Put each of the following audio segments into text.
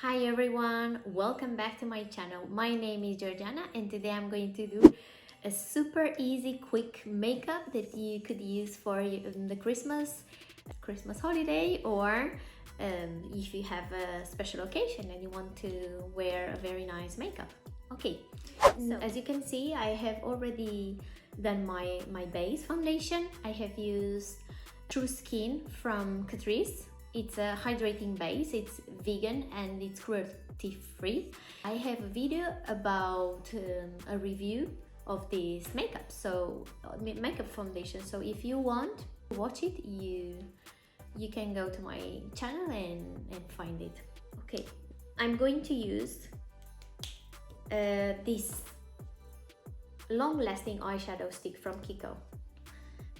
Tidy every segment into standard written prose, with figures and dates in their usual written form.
Hi everyone, welcome back to my channel. My name is Giorgiana and today I'm going to do a super easy quick makeup that you could use for the Christmas holiday, or if you have a special occasion and you want to wear a very nice makeup. Okay, so as you can see, I have already done my base foundation. I have used True Skin from Catrice. It's a hydrating base, it's vegan and it's cruelty free. I have a video about a review of this makeup foundation, so if you want to watch it, you can go to my channel and find it. Okay, I'm going to use this long-lasting eyeshadow stick from Kiko.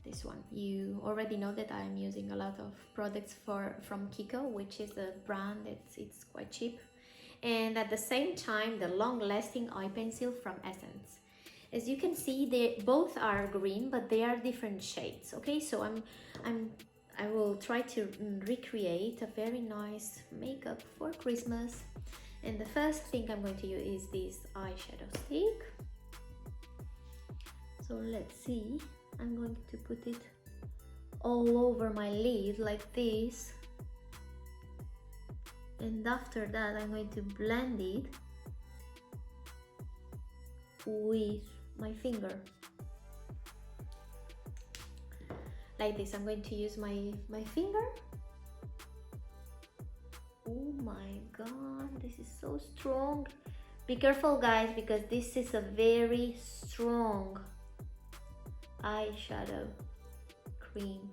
This one, you already know that I'm using a lot of products from Kiko, which is a brand it's quite cheap, and at the same time the long-lasting eye pencil from Essence. As you can see, they both are green, but they are different shades. Okay, so I will try to recreate a very nice makeup for Christmas, and the first thing I'm going to use is this eyeshadow stick. So let's see. I'm going to put it all over my lid like this, and after that I'm going to blend it with my finger like this. I'm going to use my finger. Oh my god, this is so strong. Be careful guys, because this is a very strong eyeshadow cream,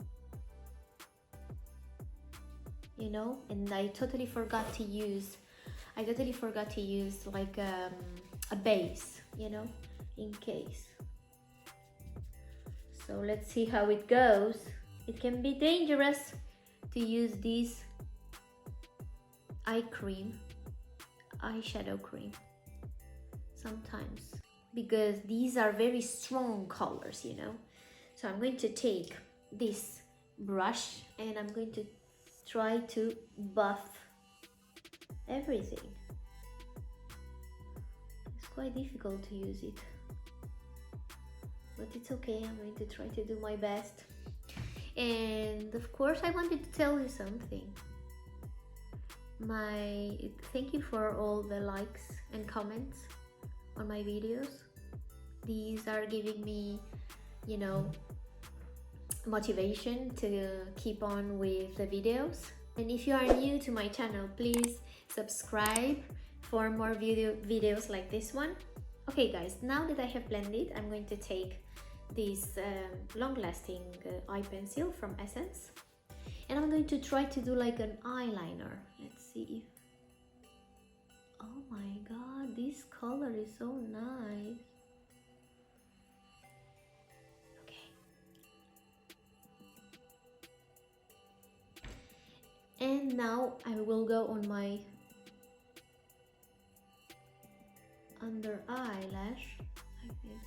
you know, and I totally forgot to use like a base, you know, in case. So let's see how it goes. It can be dangerous to use this eyeshadow cream sometimes, because these are very strong colors, you know. So I'm going to take this brush and I'm going to try to buff everything. It's quite difficult to use it, but it's okay. I'm going to try to do my best. And of course, I wanted to tell you something. Thank you for all the likes and comments on my videos. These are giving me, you know, motivation to keep on with the videos. And if you are new to my channel, please subscribe for more videos like this one. Okay guys, now that I have blended, I'm going to take this long-lasting eye pencil from Essence, and I'm going to try to do like an eyeliner. Let's see if... Oh my god, this color is so nice. And now I will go on my under eyelash like this.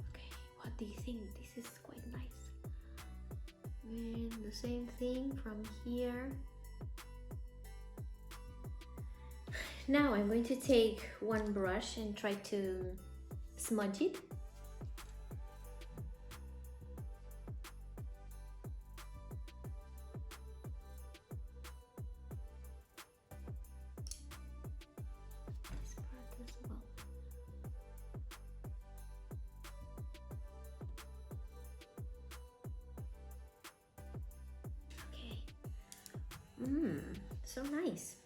Okay, what do you think? This is quite nice. And the same thing from here. Now I'm going to take one brush and try to smudge it. So nice.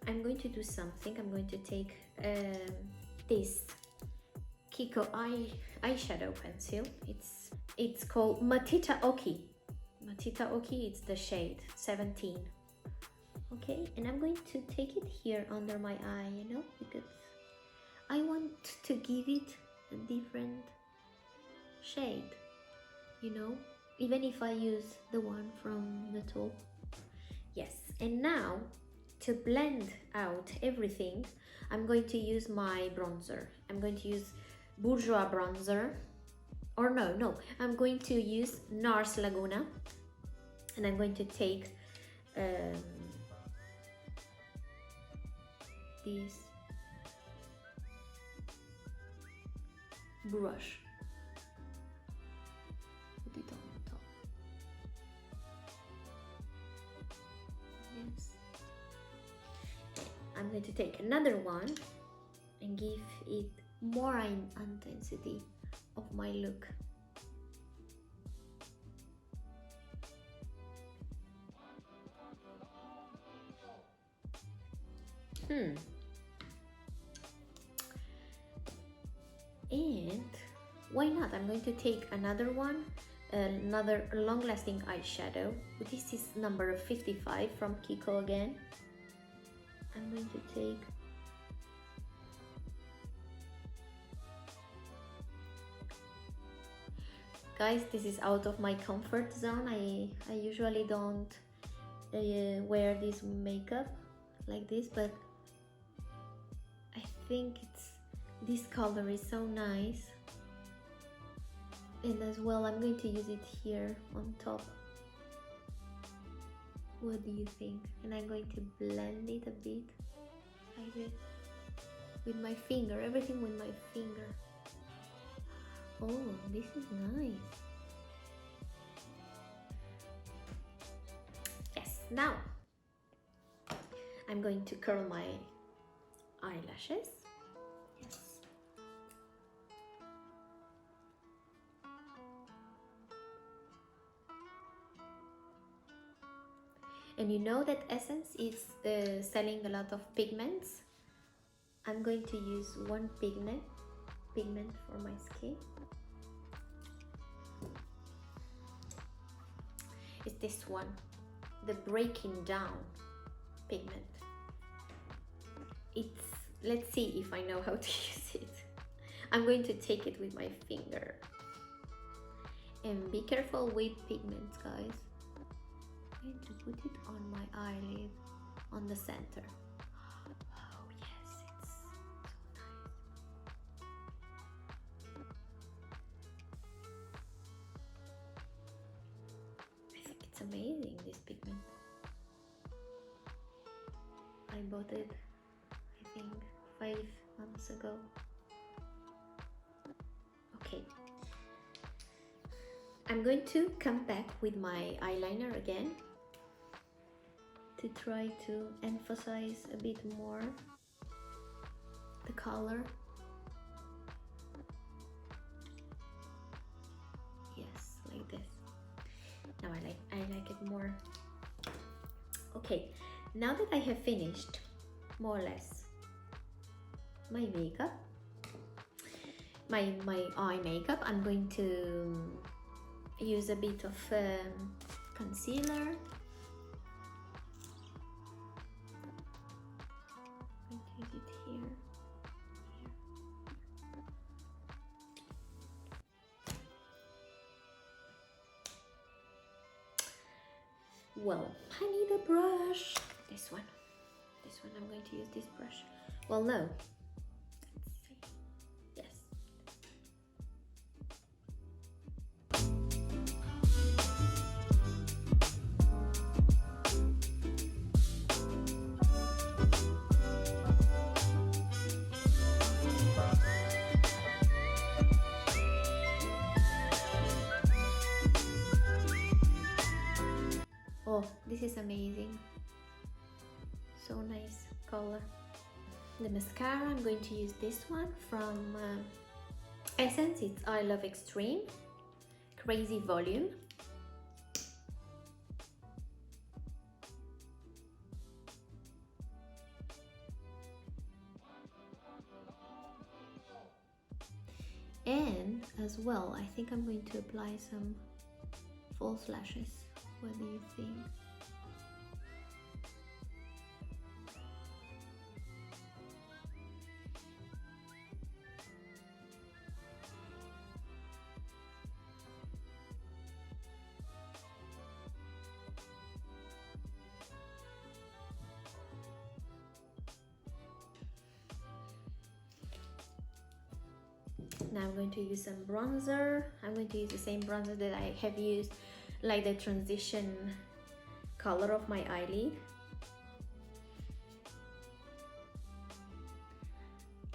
I'm going to do something. I'm going to take this Kiko-Eyeshadow Pencil. It's called Matita Oki. Matita Oki, it's the shade 17. Okay, and I'm going to take it here under my eye, you know, because I want to give it a different shade, you know, even if I use the one from the top. Yes, and now to blend out everything, I'm going to use my bronzer. I'm going to use Bourjois bronzer, or no, I'm going to use NARS Laguna. And I'm going to take this brush, put it on top. Yes. I'm going to take another one and give it more intensity of my look. And why not? I'm going to take another one, another long-lasting eyeshadow. This is number 55 from Kiko again. I'm going to take guys, this is out of my comfort zone. I usually don't wear this makeup like this, but I think this color is so nice. And as well, I'm going to use it here on top. What do you think? And I'm going to blend it a bit like this with my finger, everything with my finger. Oh, this is nice. Yes, now I'm going to curl my eyelashes. Yes. And you know that Essence is selling a lot of pigments. I'm going to use one pigment for my skin. It's this one, the Breaking Down pigment. Let's see if I know how to use it. I'm going to take it with my finger. And be careful with pigments, guys. I'm going to put it on my eyelid, on the center. Oh yes, it's so nice. I think it's amazing, this pigment. I bought it, I think, 5 months ago. Okay. I'm going to come back with my eyeliner again to try to emphasize a bit more the color. Yes, like this. Now I like it more. Okay, now that I have finished more or less my makeup, my eye makeup, I'm going to use a bit of concealer. I'm going to use it here. Well, I need a brush. This one. I'm going to use this brush. Well, no. Let's see. Yes. Oh, this is amazing. So nice color. The mascara, I'm going to use this one from Essence. It's I Love Extreme Crazy Volume. And as well, I think I'm going to apply some false lashes. What do you think? Now I'm going to use some bronzer. I'm going to use the same bronzer that I have used like the transition color of my eyelid.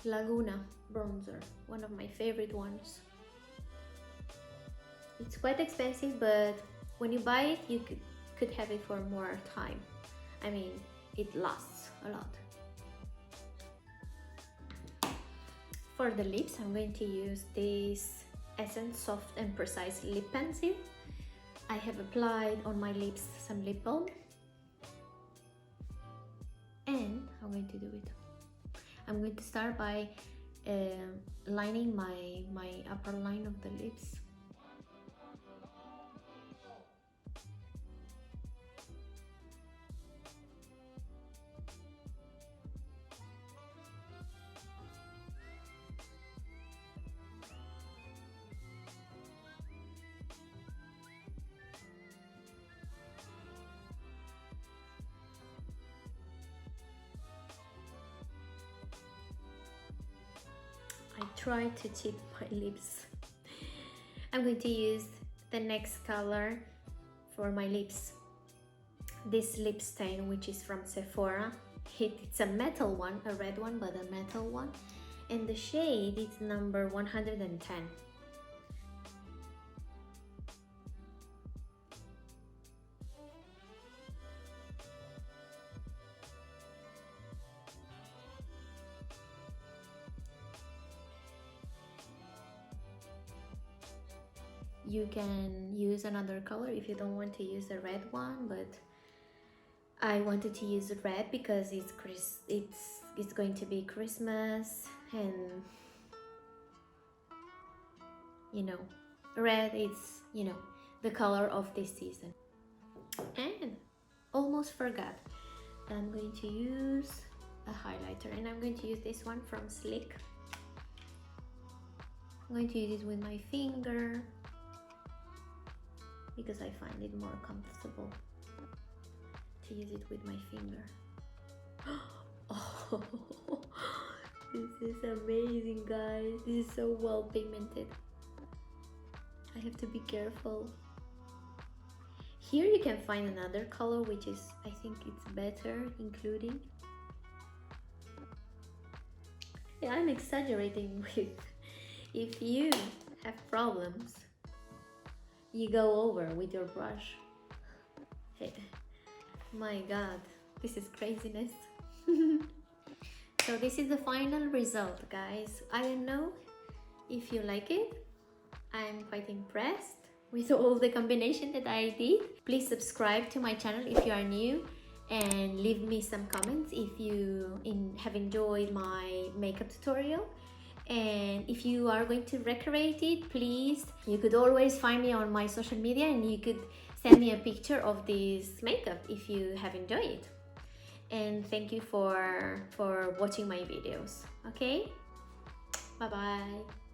Laguna bronzer, one of my favorite ones. It's quite expensive, but when you buy it, you could have it for more time. I mean, it lasts a lot. For the lips, I'm going to use this Essence Soft and Precise Lip Pencil. I have applied on my lips some lip balm. And I'm going to do it. I'm going to start by lining my upper line of the lips. I try to tip my lips. I'm going to use the next color for my lips. This lip stain, which is from Sephora. It's a metal one, a red one, but a metal one. And the shade is number 110. You can use another color if you don't want to use the red one, but I wanted to use red because it's going to be Christmas, and you know, red is, you know, the color of this season. And almost forgot, I'm going to use a highlighter, and I'm going to use this one from Sleek. I'm going to use it with my finger because I find it more comfortable to use it with my finger. Oh, this is amazing, guys. This is so well pigmented. I have to be careful. Here you can find another color, which is, I think it's better, including. Yeah, I'm exaggerating with. If you have problems, you go over with your brush. Hey, my god, this is craziness. So this is the final result, guys. I don't know if you like it. I'm quite impressed with all the combination that I did. Please subscribe to my channel if you are new, and leave me some comments if you have enjoyed my makeup tutorial. And if you are going to recreate it, please, you could always find me on my social media, and you could send me a picture of this makeup if you have enjoyed it. And thank you for watching my videos. Okay, bye bye.